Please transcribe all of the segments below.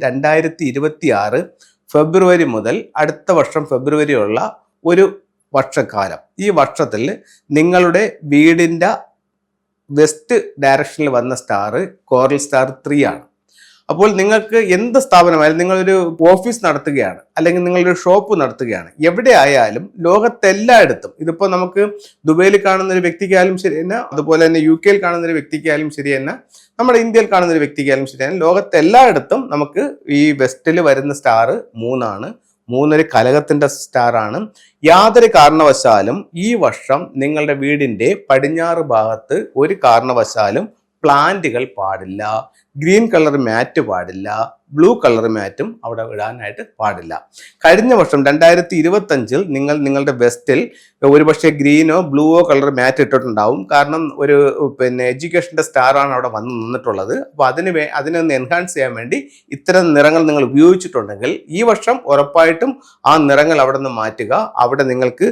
2026 ഫെബ്രുവരി മുതൽ അടുത്ത വർഷം ഫെബ്രുവരി ഉള്ള ഒരു വർഷക്കാലം. ഈ വർഷത്തിൽ നിങ്ങളുടെ വീടിൻ്റെ വെസ്റ്റ് ഡയറക്ഷനിൽ വന്ന സ്റ്റാർ കോറൽ സ്റ്റാർ 3 ആണ്. അപ്പോൾ നിങ്ങൾക്ക് എന്ത് സ്ഥാപനമായാലും, നിങ്ങളൊരു ഓഫീസ് നടത്തുകയാണ്, അല്ലെങ്കിൽ നിങ്ങളൊരു ഷോപ്പ് നടത്തുകയാണ്, എവിടെ ആയാലും ലോകത്തെല്ലായിടത്തും, ഇതിപ്പോൾ നമുക്ക് ദുബൈയിൽ കാണുന്ന ഒരു വ്യക്തിക്കായാലും ശരി തന്നെ, അതുപോലെ തന്നെ UK കാണുന്ന ഒരു വ്യക്തിക്കായാലും ശരി തന്നെ, നമ്മുടെ ഇന്ത്യയിൽ കാണുന്ന ഒരു വ്യക്തിക്കായാലും ശരി തന്നെ, ലോകത്തെല്ലായിടത്തും നമുക്ക് ഈ വെസ്റ്റിൽ വരുന്ന സ്റ്റാർ 3 ആണ്. 3 ഒരു കലകത്തിന്റെ സ്റ്റാർ ആണ്. യാതൊരു കാരണവശാലും ഈ വർഷം നിങ്ങളുടെ വീടിന്റെ പടിഞ്ഞാറ് ഭാഗത്ത് ഒരു കാരണവശാലും പ്ലാന്റുകൾ പാടില്ല. ഗ്രീൻ കളർ മാറ്റ് പാടില്ല, ബ്ലൂ കളർ മാറ്റും അവിടെ ഇടാനായിട്ട് പാടില്ല. കഴിഞ്ഞ വർഷം 2025 നിങ്ങൾ നിങ്ങളുടെ വെസ്റ്റിൽ ഒരുപക്ഷെ ഗ്രീനോ ബ്ലൂവോ കളർ മാറ്റ് ഇട്ടിട്ടുണ്ടാവും. കാരണം ഒരു എഡ്യൂക്കേഷൻ്റെ സ്റ്റാറാണ് അവിടെ വന്ന് നിന്നിട്ടുള്ളത്. അപ്പോൾ അതിനൊന്ന് എൻഹാൻസ് ചെയ്യാൻ വേണ്ടി ഇത്തരം നിറങ്ങൾ നിങ്ങൾ ഉപയോഗിച്ചിട്ടുണ്ടെങ്കിൽ ഈ വർഷം ഉറപ്പായിട്ടും ആ നിറങ്ങൾ അവിടെ നിന്ന് മാറ്റുക. അവിടെ നിങ്ങൾക്ക്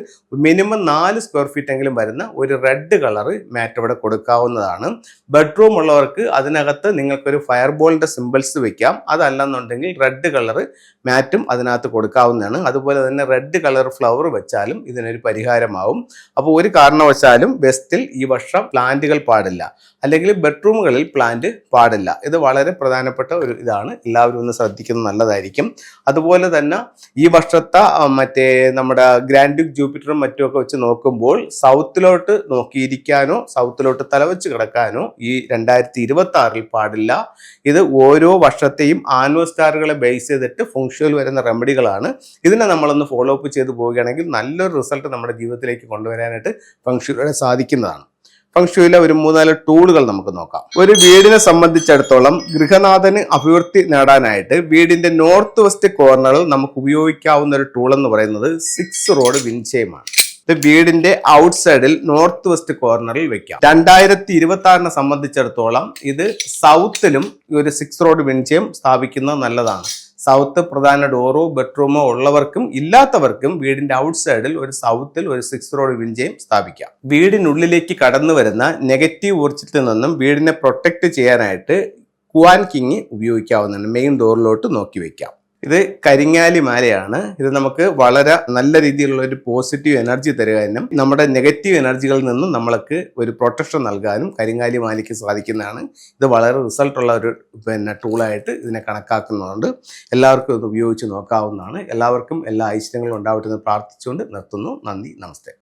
മിനിമം 4 സ്ക്വയർ ഫീറ്റ് എങ്കിലും വരുന്ന ഒരു റെഡ് കളർ മാറ്റ് അവിടെ കൊടുക്കാവുന്നതാണ്. ബെഡ്റൂം ഉള്ളവർക്ക് അതിനകത്ത് നിങ്ങൾക്കൊരു ഫയർബോളിന്റെ സിമ്പിൾസ് വെക്കാം. അതല്ലെന്നുണ്ടെങ്കിൽ റെഡ് കളർ മാറ്റും അതിനകത്ത് കൊടുക്കാവുന്നതാണ്. അതുപോലെ തന്നെ റെഡ് കളർ ഫ്ലവർ വെച്ചാലും ഇതിനൊരു പരിഹാരമാവും. അപ്പോൾ ഒരു കാരണവശാലും വെസ്റ്റിൽ ഈ വർഷം പ്ലാന്റുകൾ പാടില്ല, അല്ലെങ്കിൽ ബെഡ്റൂമുകളിൽ പ്ലാന്റ് പാടില്ല. ഇത് വളരെ പ്രധാനപ്പെട്ട ഒരു ഇതാണ്, എല്ലാവരും ഒന്ന് ശ്രദ്ധിക്കുന്നത് നല്ലതായിരിക്കും. അതുപോലെ തന്നെ ഈ വർഷത്തെ നമ്മുടെ ഗ്രാൻഡ് ഡ്യൂക്ക് ജൂപ്പിറ്ററും മറ്റുമൊക്കെ വെച്ച് നോക്കുമ്പോൾ സൗത്തിലോട്ട് നോക്കിയിരിക്കാനോ സൗത്തിലോട്ട് തലവെച്ച് കിടക്കാനോ ഈ 2026 പാടില്ല. ഇത് ഓരോ വർഷത്തെയും ആനുവൽ സ്റ്റാറുകളെ ബേസ് ചെയ്തിട്ട് ഫംഗ്ഷനിൽ വരുന്ന റെമഡികളാണ്. ഇതിനെ നമ്മളൊന്ന് ഫോളോ അപ്പ് ചെയ്ത് പോവുകയാണെങ്കിൽ നല്ലൊരു റിസൾട്ട് നമ്മുടെ ജീവിതത്തിലേക്ക് കൊണ്ടുവരാനായിട്ട് ഫംഗ്ഷനിലൂടെ സാധിക്കുന്നതാണ്. ഫംഗ്ഷനിലെ ഒരു 3-4 ടൂളുകൾ നമുക്ക് നോക്കാം. ഒരു വീടിനെ സംബന്ധിച്ചിടത്തോളം ഗൃഹനാഥന് അഭിവൃദ്ധി നേടാനായിട്ട് വീടിന്റെ നോർത്ത് വെസ്റ്റ് കോർണറിൽ നമുക്ക് ഉപയോഗിക്കാവുന്ന ഒരു ടൂൾ എന്ന് പറയുന്നത് 6 റോഡ് വിൻചയമാണ്. ഇത് വീടിന്റെ ഔട്ട് സൈഡിൽ നോർത്ത് വെസ്റ്റ് കോർണറിൽ വെക്കാം. 2026 സംബന്ധിച്ചിടത്തോളം ഇത് സൗത്തിലും ഒരു 6 റോഡ് വിൻചയം സ്ഥാപിക്കുന്നത് നല്ലതാണ്. സൗത്ത് പ്രധാന ഡോറോ ബെഡ്റൂമോ ഉള്ളവർക്കും ഇല്ലാത്തവർക്കും വീടിന്റെ ഔട്ട് സൈഡിൽ ഒരു സൗത്തിൽ ഒരു 6 റോഡ് വിൻചയം സ്ഥാപിക്കാം. വീടിനുള്ളിലേക്ക് കടന്നു വരുന്ന നെഗറ്റീവ് ഊർജ്ജത്തിൽ നിന്നും വീടിനെ പ്രൊട്ടക്ട് ചെയ്യാനായിട്ട് കുവാൻ കിങ് ഉപയോഗിക്കാവുന്നതാണ്. മെയിൻ ഡോറിലോട്ട് നോക്കി വെക്കാം. ഇത് കരിങ്ങാലി മാലയാണ്. ഇത് നമുക്ക് വളരെ നല്ല രീതിയിലുള്ള ഒരു പോസിറ്റീവ് എനർജി തരുവാനും നമ്മുടെ നെഗറ്റീവ് എനർജികളിൽ നിന്നും നമ്മൾക്ക് ഒരു പ്രൊട്ടക്ഷൻ നൽകാനും കരിങ്ങാലി മാലയ്ക്ക് സാധിക്കുന്നതാണ്. ഇത് വളരെ റിസൾട്ടുള്ള ഒരു ടൂളായിട്ട് ഇതിനെ കണക്കാക്കുന്നുണ്ട്. എല്ലാവർക്കും ഇത് ഉപയോഗിച്ച് നോക്കാവുന്നതാണ്. എല്ലാവർക്കും എല്ലാ ഐശ്വര്യങ്ങളും ഉണ്ടാവട്ടെ എന്ന് പ്രാർത്ഥിച്ചുകൊണ്ട് നിർത്തുന്നു. നന്ദി, നമസ്തേ.